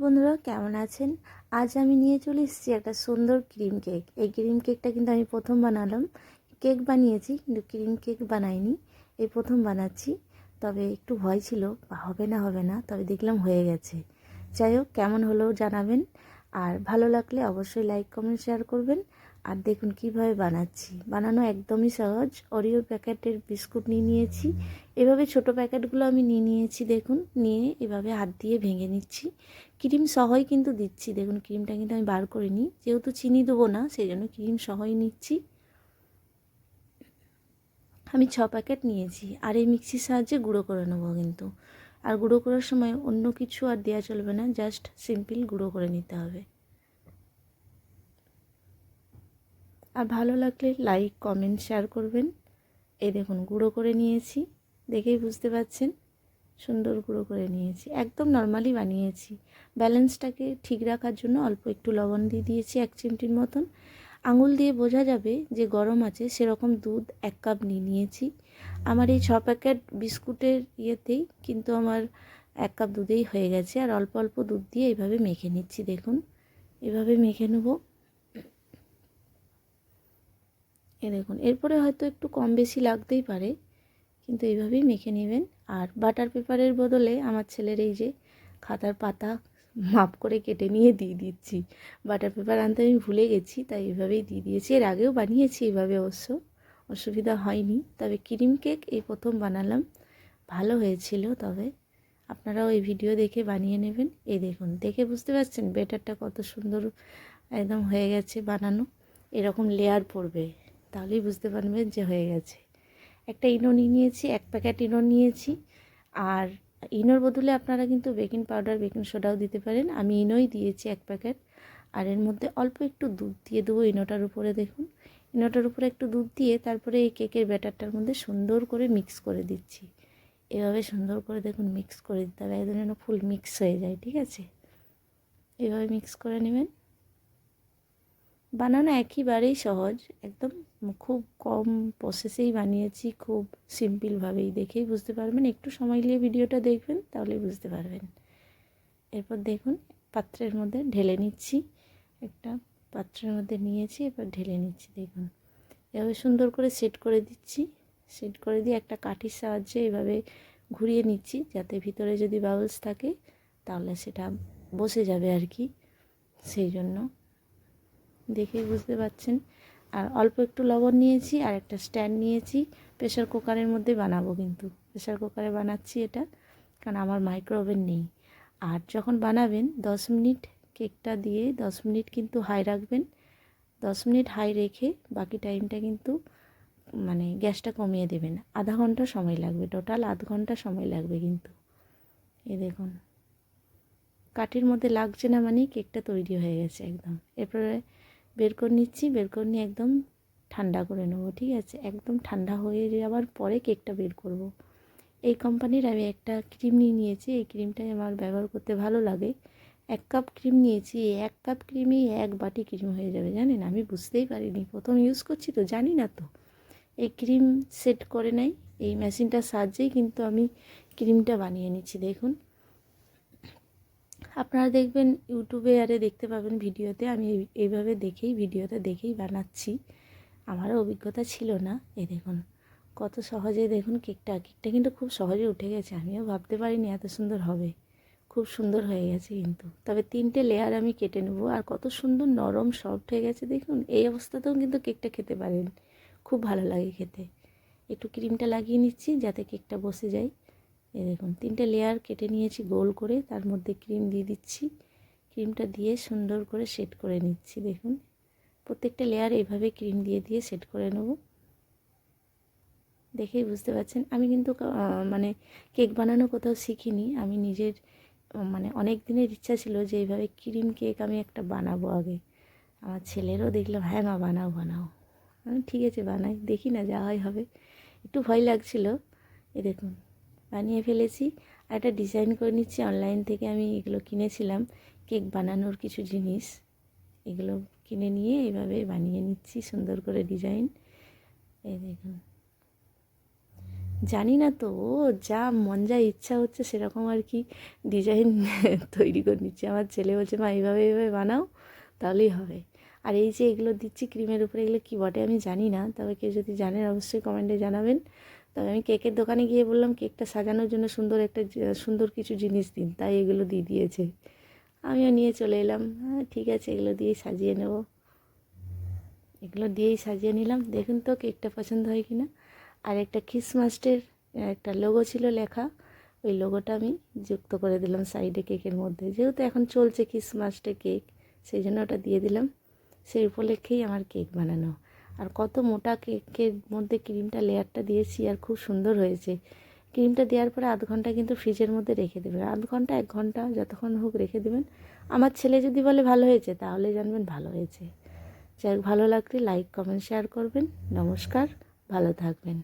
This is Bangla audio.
বন্ধুরা কেমন আছেন? আজ আমি নিয়ে চলে এসেছি একটা সুন্দর ক্রিম কেক। এই ক্রিম কেকটা কিন্তু আমি প্রথম বানালাম। কেক বানিয়েছি কিন্তু ক্রিম কেক বানাইনি, এই প্রথম বানাচ্ছি। তবে একটু ভয় ছিল হবে না, তবে দেখলাম হয়ে গেছে। যাই হোক, কেমন হলো জানাবেন। আর ভালো লাগলে অবশ্যই লাইক কমেন্ট শেয়ার করবেন। আর দেখুন কিভাবে বানাচ্ছি। বানানো একদমই সহজ। ওরিও প্যাকেটের বিস্কুট নিয়েছি। এভাবে ছোট প্যাকেটগুলো আমি নিয়েছি। দেখুন, নিয়ে এভাবে হাত দিয়ে ভেঙে নিচ্ছি। ক্রিম সহই কিন্তু দিচ্ছি। দেখুন, ক্রিমটা কিন্তু আমি বার করে নিই, যেহেতু চিনি দেবো না সেই জন্য ক্রিম সহই নিচ্ছি। আমি 6 প্যাকেট নিয়েছি। আর এই মিক্সির সাহায্যে গুঁড়ো করে নেবো কিন্তু। আর গুঁড়ো করার সময় অন্য কিছু আর দেওয়া চলবে না, জাস্ট সিম্পল গুঁড়ো করে নিতে হবে। আর ভালো লাগলে লাইক কমেন্ট শেয়ার করবেন। এই দেখুন গুঁড়ো করে নিয়েছি, দেখেই বুঝতে পারছেন সুন্দর গুঁড়ো করে নিয়েছি। একদম নর্মালি বানিয়েছি। ব্যালেন্সটাকে ঠিক রাখার জন্য অল্প একটু লবণ দিয়ে দিয়েছি 1 চিমটির মতন। আঙুল দিয়ে বোঝা যাবে যে গরম আছে, সেরকম দুধ 1 কাপ নিয়েছি। আমার এই 6 প্যাকেট বিস্কুটের ইয়েতেই কিন্তু আমার 1 কাপ দুধেই হয়ে গেছে। আর অল্প অল্প দুধ দিয়ে এইভাবে মেখে নিচ্ছি। দেখুন, এভাবে মেখে নেব। দেখুন, এরপরে হয়তো একটু কম বেশি লাগতেই পারে, কিন্তু এইভাবেই মেখে নেবেন। আর বাটার পেপারের বদলে আমার ছেলের এই যে খাতার পাতা মাপ করে কেটে নিয়ে দিয়ে দিচ্ছি। বাটার পেপার আনতে আমি ভুলে গেছি, তাই এইভাবেই দিয়ে দিয়েছি। এর আগেও বানিয়েছি এইভাবে, অবশ্য অসুবিধা হয়নি। তবে ক্রিম কেক এই প্রথম বানালাম, ভালো হয়েছিল। তবে আপনারাও এই ভিডিও দেখে বানিয়ে নেবেন। এই দেখুন, দেখে বুঝতে পারছেন ব্যাটারটা কত সুন্দর একদম হয়ে গেছে বানানো। এরকম লেয়ার পড়বে, তাহলেই বুঝতে পারবেন যে হয়ে গেছে। একটা ইনো নিয়েছি, 1 প্যাকেট ইনো নিয়েছি। আর ইনোর বদলে আপনারা কিন্তু বেকিং পাউডার বেকিং সোডাও দিতে পারেন। আমি ইনোই দিয়েছি 1 প্যাকেট। আর এর মধ্যে অল্প একটু দুধ দিয়ে দেবো ইনোটার উপরে। দেখুন, ইনোটার উপরে একটু দুধ দিয়ে তারপরে এই কেকের ব্যাটারটার মধ্যে সুন্দর করে মিক্স করে দিচ্ছি। এভাবে সুন্দর করে দেখুন মিক্স করে দিতে হবে, একদম যেন ফুল মিক্স হয়ে যায়। ঠিক আছে, এভাবে মিক্স করে নেবেন। বানানো একেবারেই সহজ, একদম খুব কম প্রসেসেই বানিয়েছি, খুব সিম্পলভাবেই। দেখেই বুঝতে পারবেন, একটু সময় নিয়ে ভিডিওটা দেখবেন তাহলেই বুঝতে পারবেন। এরপর দেখুন, পাত্রের মধ্যে ঢেলে নিচ্ছি। একটা পাত্রের মধ্যে নিয়েছি, এবার ঢেলে নিচ্ছি। দেখুন, এভাবে সুন্দর করে সেট করে দিচ্ছি। সেট করে দিয়ে একটা কাঠির সাহায্যে এভাবে ঘুরিয়ে নিচ্ছি, যাতে ভিতরে যদি বাবলস থাকে তাহলে সেটা বসে যাবে আর কি, সেই জন্য। দেখেই বুঝতে পারছেন। আর অল্প একটু লবণ নিয়েছি, আর একটা স্ট্যান্ড নিয়েছি। প্রেসার কুকারের মধ্যে বানাবো, কিন্তু প্রেসার কুকারে বানাচ্ছি এটা, কারণ আমার মাইক্রো ওভেন নেই। আর যখন বানাবেন 10 মিনিট কেকটা দিয়ে 10 মিনিট কিন্তু হাই রাখবেন। 10 মিনিট হাই রেখে বাকি টাইমটা কিন্তু মানে গ্যাসটা কমিয়ে দেবেন। আধা ঘন্টা সময় লাগবে, টোটাল আধ ঘন্টা সময় লাগবে কিন্তু। এই দেখুন, কাঠির মধ্যে লাগছে না মানে কেকটা তৈরি হয়ে গেছে একদম। এরপরে বের করে নিচ্ছি, বের করে নিয়ে একদম ঠান্ডা করে নেবো। ঠিক আছে, একদম ঠান্ডা হয়ে যাওয়ার পরে কেকটা বের করব। এই কোম্পানির আমি একটা ক্রিম নিয়েছি, এই ক্রিমটাই আমার ব্যবহার করতে ভালো লাগে। 1 কাপ ক্রিম নিয়েছি, এই 1 কাপ ক্রিমেই 1 বাটি ক্রিম হয়ে যাবে। জানেন, আমি বুঝতেই পারিনি, প্রথম ইউজ করছি তো, জানি না তো। এই ক্রিম সেট করে নেই, এই মেশিনটার সাহায্যেই কিন্তু আমি ক্রিমটা বানিয়ে নিচ্ছি। দেখুন, আপনারা দেখবেন ইউটিউবে আরে দেখতে পাবেন ভিডিওতে, আমি এইভাবে ভিডিওতে দেখেই বানাচ্ছি। আমারও অভিজ্ঞতা ছিল না। এই দেখুন কত সহজে, দেখুন কেকটা কিন্তু খুব সহজে উঠে গেছে। আমিও ভাবতে পারিনি এত সুন্দর হবে। খুব সুন্দর হয়ে গেছে কিন্তু। তবে 3টে লেয়ার আমি কেটে নেব। আর কত সুন্দর নরম সফট হয়ে গেছে দেখুন। এই অবস্থাতেও কিন্তু কেকটা খেতে পারেন, খুব ভালো লাগে খেতে। একটু ক্রিমটা লাগিয়ে নিচ্ছি যাতে কেকটা বসে যায়। এই দেখুন 3টে লেয়ার কেটে নিয়েছি গোল করে, তার মধ্যে ক্রিম দিয়ে দিচ্ছি। ক্রিমটা দিয়ে সুন্দর করে সেট করে নিচ্ছি। দেখুন, প্রত্যেকটা লেয়ার এইভাবে ক্রিম দিয়ে সেট করে নেব। দেখেই বুঝতে পারছেন আমি কিন্তু মানে কেক বানানো কোথাও শিখিনি। আমি নিজের মানে অনেক দিনের ইচ্ছা ছিল যে এইভাবে ক্রিম কেক আমি একটা বানাবো আগে। আমার ছেলেরও দেখলাম, হ্যাঁ মা বানাও বানাও। আমি ঠিক আছে বানাই, দেখি না যা হয় হবে। একটু ভয় লাগছিল। এই দেখুন বানিয়ে ফেলেছি। আর একটা ডিজাইন করে নিচ্ছি, অনলাইন থেকে আমি এগুলো কিনেছিলাম, কেক বানানোর কিছু জিনিস। এগুলো কিনে নিয়ে এইভাবে বানিয়ে নিচ্ছি সুন্দর করে ডিজাইন। এই দেখুন, জানি না তো, ও যা মন যা ইচ্ছা হচ্ছে সেরকম আর কি ডিজাইন তৈরি করে নিচ্ছে। আমার ছেলে বলছে মা এইভাবে এইভাবে বানাও, তাহলেই হবে। আর এই যে এগুলো দিচ্ছি ক্রিমের উপরে, এগুলো কী বটে আমি জানি না, তবে কেউ যদি জানেন অবশ্যই কমেন্টে জানাবেন। তবে আমি কেকের দোকানে গিয়ে বললাম কেকটা সাজানোর জন্য সুন্দর কিছু জিনিস দিন, তাই এগুলো দিয়ে দিয়েছে। আমিও নিয়ে চলে এলাম, হ্যাঁ ঠিক আছে এগুলো দিয়েই সাজিয়ে নেব। এগুলো দিয়েই সাজিয়ে নিলাম। দেখুন তো কেকটা পছন্দ হয় কি না। আর একটা খ্রিসমাসের একটা লোগো ছিল লেখা, ওই লোগোটা আমি যুক্ত করে দিলাম সাইডে কেকের মধ্যে, যেহেতু এখন চলছে খ্রিসমাস ডে কেক, সেই জন্য ওটা দিয়ে দিলাম। সেই উপলক্ষেই আমার কেক বানানো। আর কত মোটা কেকের মধ্যে ক্রিমটা লেয়ারটা দিয়েছি, আর খুব সুন্দর হয়েছে। ক্রিমটা দেওয়ার পরে আধ ঘন্টা কিন্তু ফ্রিজের মধ্যে রেখে দেবেন, আধ ঘন্টা 1 ঘন্টা যতক্ষণ হোক রেখে দেবেন। আমার ছেলে যদি বলে ভালো হয়েছে তাহলে জানবেন ভালো হয়েছে। যাই হোক, ভালো লাগলে লাইক কমেন্ট শেয়ার করবেন। নমস্কার, ভালো থাকবেন।